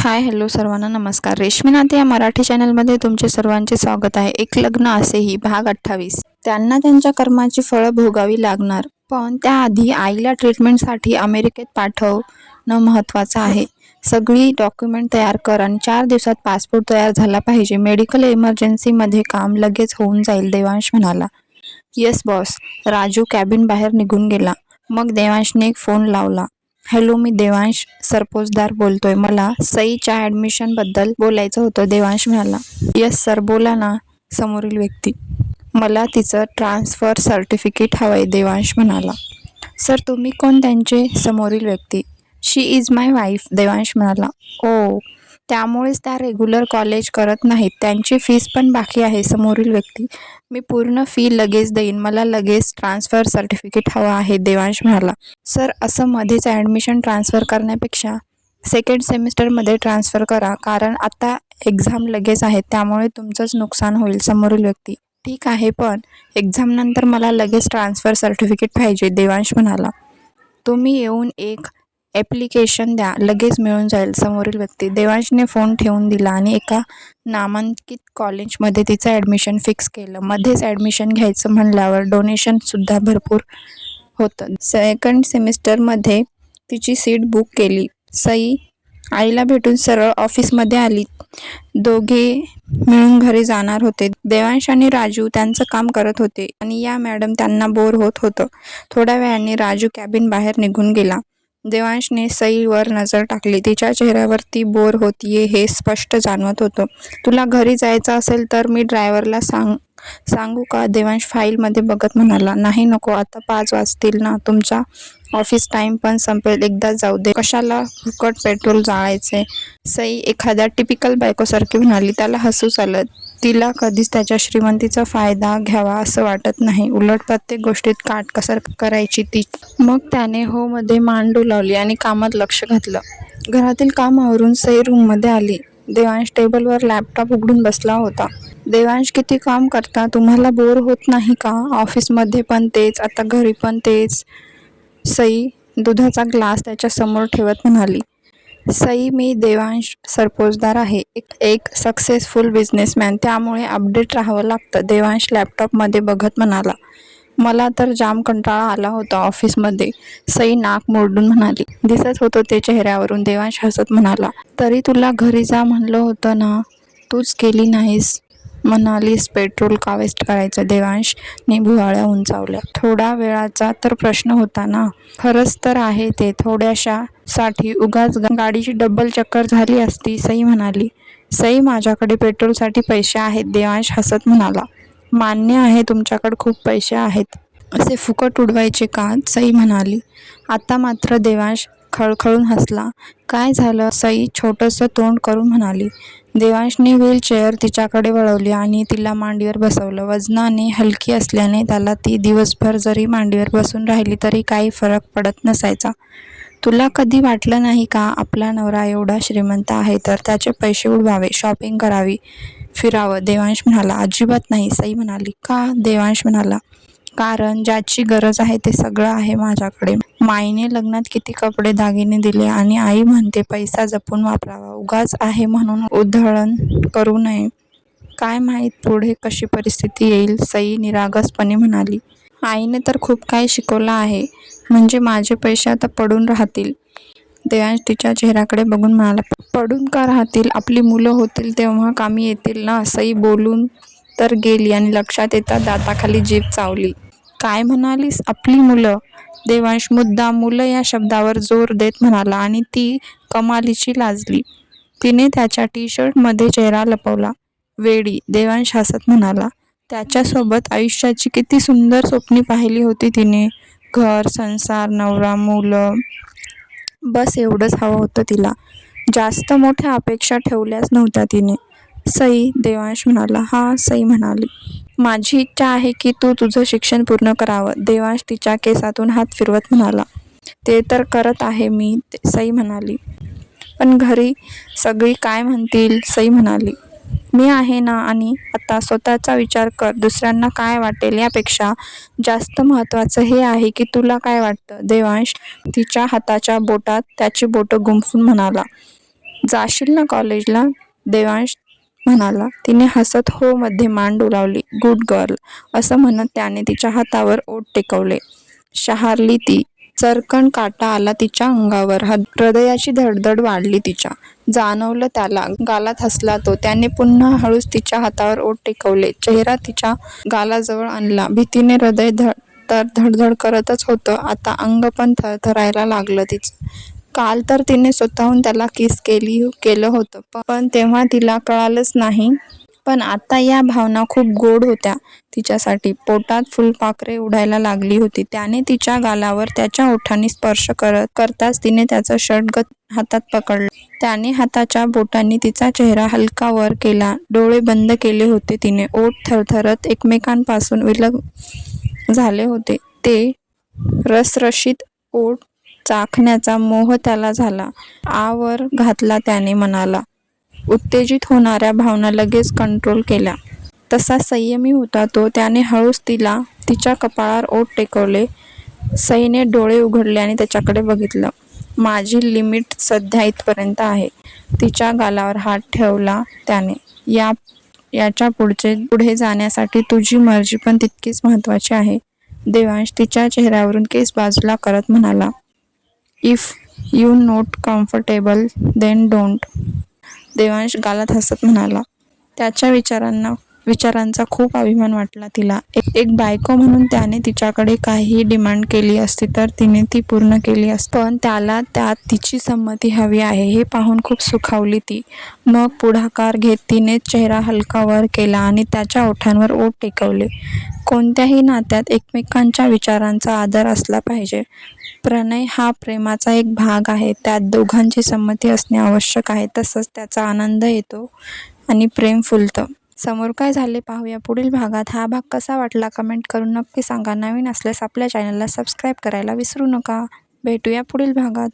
Hi hello सर्वांना नमस्कार. रेश्मी नाते या मराठी चॅनलमध्ये तुमचे सर्वांचे स्वागत आहे. एक लग्न असेही भाग 28. त्यांना त्यांच्या कर्माची फळं भोगावी लागणार, पण त्याआधी आईला ट्रीटमेंटसाठी अमेरिकेत पाठवणं महत्त्वाचं आहे. सगळी डॉक्युमेंट तयार कर आणि 4 दिवसात पासपोर्ट तयार झाला पाहिजे. मेडिकल इमर्जन्सीमध्ये काम लगेच होऊन जाईल, देवांश म्हणाला. Yes boss. राजू कॅबिन बाहेर निघून गेला. मग देवांशने एक फोन लावला. हॅलो, मी देवांश सरपोजदार बोलतोय. मला सईच्या ॲडमिशनबद्दल बोलायचं होतं, देवांश म्हणाला. येस सर, बोला ना. समोरील व्यक्ती. मला तिचं ट्रान्सफर सर्टिफिकेट हवंय, देवांश म्हणाला. सर, तुम्ही कोण? त्यांचे समोरील व्यक्ती. शी इज माय वाईफ, देवांश म्हणाला. ओ, त्यामुळेच त्या रेग्युलर कॉलेज करत नाहीत. त्यांची फीस पण बाकी आहे, समोरील व्यक्ती. मी पूर्ण फी लगेच देईन. मला लगेच ट्रान्सफर सर्टिफिकेट हवं आहे, देवांश म्हणाला. सर, असं मध्येच ॲडमिशन ट्रान्सफर करण्यापेक्षा सेकंड सेमिस्टरमध्ये ट्रान्सफर करा, कारण आता एक्झाम लगेच आहेत, त्यामुळे तुमचंच नुकसान होईल, समोरील व्यक्ती. ठीक आहे, पण एक्झामनंतर मला लगेच ट्रान्सफर सर्टिफिकेट पाहिजे, देवांश म्हणाला. तुम्ही येऊन एक ॲप्लिकेशन द्या, लगेच मिळून जाईल, समोरील व्यक्ती. देवांशने फोन ठेवून दिला आणि एका नामांकित कॉलेजमध्ये तिचं ॲडमिशन फिक्स केलं. मध्येच ॲडमिशन घ्यायचं म्हणल्यावर डोनेशनसुद्धा भरपूर होतं. सेकंड सेमिस्टरमध्ये तिची सीट बुक केली. सई आईला भेटून सरळ ऑफिसमध्ये आली. दोघे मिळून घरी जाणार होते. देवांश आणि राजू त्यांचं काम करत होते आणि या मॅडम त्यांना बोर होत होतं. थोड्या वेळाने राजू कॅबिन बाहेर निघून गेला. देवांशने सईवर नजर टाकली. तिच्या चेहऱ्यावर ती बोर होतीये हे स्पष्ट जाणवत होतं. तुला घरी जायचं असेल तर मी ड्रायव्हरला सांगू का, देवांश फाईलमध्ये बघत म्हणाला. नाही नको, आता 5 वाजतील ना. तुमचा ऑफिस टाईम पण संपेल. एकदा जाऊ दे, कशाला फुकट पेट्रोल जाळायचे. सई एखाद्या टिपिकल बायकोसारखी म्हणाली. त्याला हसूच आलं. तिला कधीच त्याच्या श्रीमंतीचा फायदा घ्यावा असं वाटत नाही. उलट प्रत्येक गोष्टीत काटकसर करायची ती. मग त्याने हो मध्ये मान डोलावली आणि कामात लक्ष घातलं. घरातील काम आवरून सई रूममध्ये आली. देवांश टेबलवर लॅपटॉप उघडून बसला होता. देवांश, किती काम करता? तुम्हाला बोर होत नाही का? ऑफिसमध्ये पण तेच, आता घरी पण तेच. सई दुधाचा ग्लास त्याच्या समोर ठेवत म्हणाली. सई, मी देवांश सरपोजदार आहे, एक सक्सेसफुल बिझनेसमॅन, त्यामुळे अपडेट राहावं लागतं, देवांश लॅपटॉपमध्ये बघत म्हणाला. मला तर जाम कंटाळा आला होता ऑफिसमध्ये, सई नाक मोडून म्हणाली. दिसत होतं ते चेहऱ्यावरून, देवांश हसत म्हणाला. तरी तुला घरी जा म्हणलं होतं ना, तूच गेली नाहीस. म्हणालीस पेट्रोल का वेस्ट करायचं, देवांशने भुवया उंचावल्या. थोडा वेळाचा तर प्रश्न होता ना. खरंच तर आहे ते. थोड्याशा साठी उगाच गाडीची डबल चक्कर झाली असती, सई म्हणाली. सई, माझ्याकडे पेट्रोलसाठी पैसे आहेत, देवांश हसत म्हणाला. मान्य आहे, तुमच्याकडे खूप पैसे आहेत. असे फुकट उडवायचे का, सई म्हणाली. आता मात्र देवांश खळखळून हसला. काय झालं, सई छोटंसं तोंड करून म्हणाली. देवांशने व्हीलचेअर तिच्याकडे वळवली आणि तिला मांडीवर बसवलं. वजनाने हलकी असल्याने त्याला ती दिवसभर जरी मांडीवर बसून राहिली तरी काही फरक पडत नसायचा. तुला कधी वाटलं नाही का, आपला नवरा एवढा श्रीमंत आहे तर त्याचे पैसे उडवावे, शॉपिंग करावी, फिरावं, देवांश म्हणाला. अजिबात नाही, सई म्हणाली. का, देवांश म्हणाला. कारण ज्याची गरज आहे ते सगळं आहे माझ्याकडे. माईने लग्नात किती कपडे दागिने दिले आणि आई म्हणते पैसा जपून वापरावा, उगाच आहे म्हणून उधळण करू नये. काय माहीत पुढे कशी परिस्थिती येईल, सई निरागसपणे म्हणाली. आईने तर खूप काही शिकवलं आहे. म्हणजे माझे पैसे आता पडून राहतील, देवांश तिच्या चेहऱ्याकडे बघून म्हणाला. पडून का राहतील? आपली मुलं होतील तेव्हा कामी येतील ना, सई बोलून तर गेली आणि लक्षात येता दाताखाली जीभ चावली. काय म्हणालीस, आपली मुलं? देवांश मुद्दाम मुलं या शब्दावर जोर देत म्हणाला आणि ती कमालीची लाजली. तिने त्याच्या टी-शर्टमध्ये चेहरा लपवला. वेडी, देवांश हसत म्हणाला. त्याच्यासोबत आयुष्याची किती सुंदर स्वप्ने पाहिली होती तिने. घर, संसार, नवरा, मुलं, बस एवढंच हवं होतं तिला. जास्त मोठ्या अपेक्षा ठेवल्याच नव्हत्या तिने. सई, देवांश म्हणाला. हा, सई म्हणाली. माझी इच्छा आहे की तू तुझं शिक्षण पूर्ण करावं, देवांश तिच्या केसातून हात फिरवत म्हणाला. ते तर करत आहे मी, सई म्हणाली. पण घरी सगळी काय म्हणतील, सई म्हणाली. मी आहे ना, आणि आता स्वतःचा विचार कर. दुसऱ्यांना काय वाटेल यापेक्षा जास्त महत्त्वाचं हे आहे की तुला काय वाटतं, देवांश तिच्या हाताच्या बोटात त्याची बोटं गुंफून म्हणाला. जाशील ना कॉलेजला? देवांश म्हणाला. तिने हसत हो मध्ये मान डोलावली. गुड गर्ल असं म्हणत त्याने तिच्या हातावर ओठ टेकवले. शहारली ती. चरकन काटा आला तिच्या अंगावर. हृदयाची धडधड वाढली तिच्या. जाणवलं त्याला. गालात हसला तो. त्याने पुन्हा हळूच तिच्या हातावर ओठ टेकवले. चेहरा तिच्या गालाजवळ आणला. भीतीने हृदय तर धडधड करतच होतं. आता अंग पण थरथरायला लागलं तिचं. काल तर तिने स्वतःहून त्याला किस केलं होतं, पण तेव्हा तिला कळालंच नाही. पण आता या भावना खूप गोड होत्या तिच्यासाठी. पोटात फुलपाखरे उडायला लागली होती. त्याने तिच्या गालावर त्याच्या ओठांनी स्पर्श करताच तिने त्याचं शर्ट हातात पकडलं. त्याने हाताच्या बोटांनी तिचा चेहरा हलका वर केला. डोळे बंद केले होते तिने. ओठ थरथरत एकमेकांपासून विलग झाले होते. ते रसरशीत ओठ चाखण्याचा मोह त्याला झाला. आवर घातला त्याने मनाला. उत्तेजित होणाऱ्या भावना लगेच कंट्रोल केल्या. तसा संयमी होता तो. त्याने हळूच तिच्या कपाळावर ओठ टेकवले. सईने डोळे उघडले आणि त्याच्याकडे बघितलं. माझी लिमिट सध्या इथपर्यंत आहे. तिच्या गालावर हात ठेवला त्याने. याच्या पुढे जाण्यासाठी तुझी मर्जी पण तितकीच महत्वाची आहे. देवांश तिच्या चेहऱ्यावरून केस बाजूला करत म्हणाला. If you not comfortable then don't. Devansh गालात हसत म्हणाला. त्याच्या विचारांचा खूप अभिमान वाटला तिला. एक बायको म्हणून त्याने तिच्याकडे काहीही डिमांड केली असती तर तिने ती पूर्ण केली असती. पण त्याला त्यात तिची संमती हवी आहे हे पाहून खूप सुखावली ती. मग पुढाकार घेत तिने चेहरा हलका वर केला आणि त्याच्या ओठांवर ओठ टेकवले. कोणत्याही नात्यात एकमेकांच्या विचारांचा आदर असला पाहिजे. प्रणय हा प्रेमाचा एक भाग आहे. त्यात दोघांची संमती असणे आवश्यक आहे. तसंच त्याचा आनंद येतो आणि प्रेम फुलतं. समोर काय झाले पाहूया पुढील भागात. हा भाग कसा वाटला कमेंट करून नक्की सांगा. नवीन असल्यास आपल्या चॅनलला सबस्क्राईब करायला विसरू नका. भेटूया पुढील भागात.